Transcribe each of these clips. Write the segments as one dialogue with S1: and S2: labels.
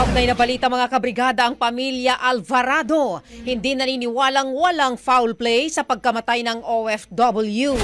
S1: Kaugnay na balita mga kabrigada, ang pamilya Alvarado hindi naniniwalang walang foul play sa pagkamatay ng OFW.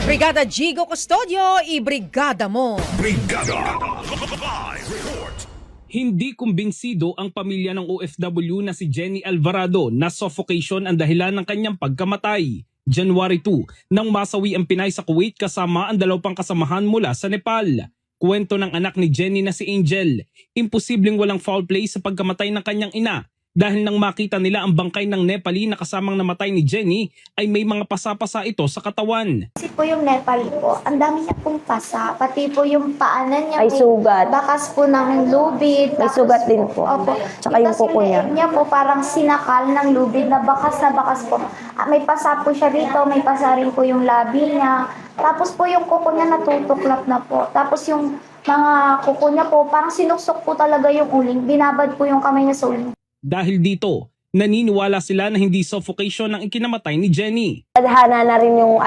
S1: Brigada Jigo Custodio, ibrigada mo!
S2: Brigada Live Report.
S3: Hindi kumbinsido ang pamilya ng OFW na si Jenny Alvarado na suffocation ang dahilan ng kanyang pagkamatay. January 2, nang masawi ang Pinay sa Kuwait kasama ang dalawang kasamahan mula sa Nepal. Kwento ng anak ni Jenny na si Angel, imposibleng walang foul play sa pagkamatay ng kanyang ina dahil nang makita nila ang bangkay ng Nepali na kasamang namatay ni Jenny ay may mga pasapasa ito sa katawan.
S4: Kasi po yung Nepali po, ang dami niya pong pasa, pati po yung paanan niya
S5: May sugat.
S4: bakas po ng lubid.
S5: May sugat din po.
S4: Opo.
S5: Tsaka yung kuko niya.
S4: leeg niya po parang sinakal ng lubid na bakas po. May pasa po siya rito, may pasa rin po yung labi niya. Tapos po yung kuko niya natutuklap na po. Tapos yung mga kuko niya po, parang sinuksok po talaga yung uling. Binabad po yung kamay niya sa uling.
S3: Dahil dito, naniniwala sila na hindi suffocation ang ikinamatay ni Jenny.
S5: Tadhana na rin yung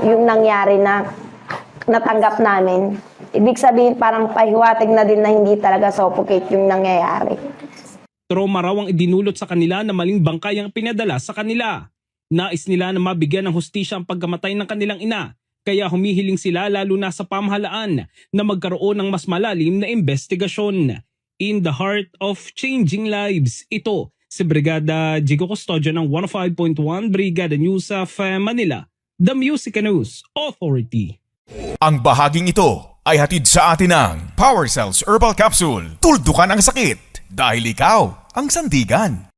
S5: yung nangyari na natanggap namin. Ibig sabihin parang pahiwatig na din na hindi talaga suffocate yung nangyayari.
S3: Trauma raw ang idinulot sa kanila na maling bangkay ang pinadala sa kanila. Nais nila na mabigyan ng hustisya ang pagkamatay ng kanilang ina. Kaya humihiling sila lalo na sa pamahalaan na magkaroon ng mas malalim na investigasyon. In the heart of changing lives, ito si Brigada Jigo Custodio ng 105.1 Brigada News of Manila, The Music News Authority.
S2: Ang bahaging ito ay hatid sa atin ng Power Cells Herbal Capsule. Tuldukan ang sakit dahil ikaw ang sandigan.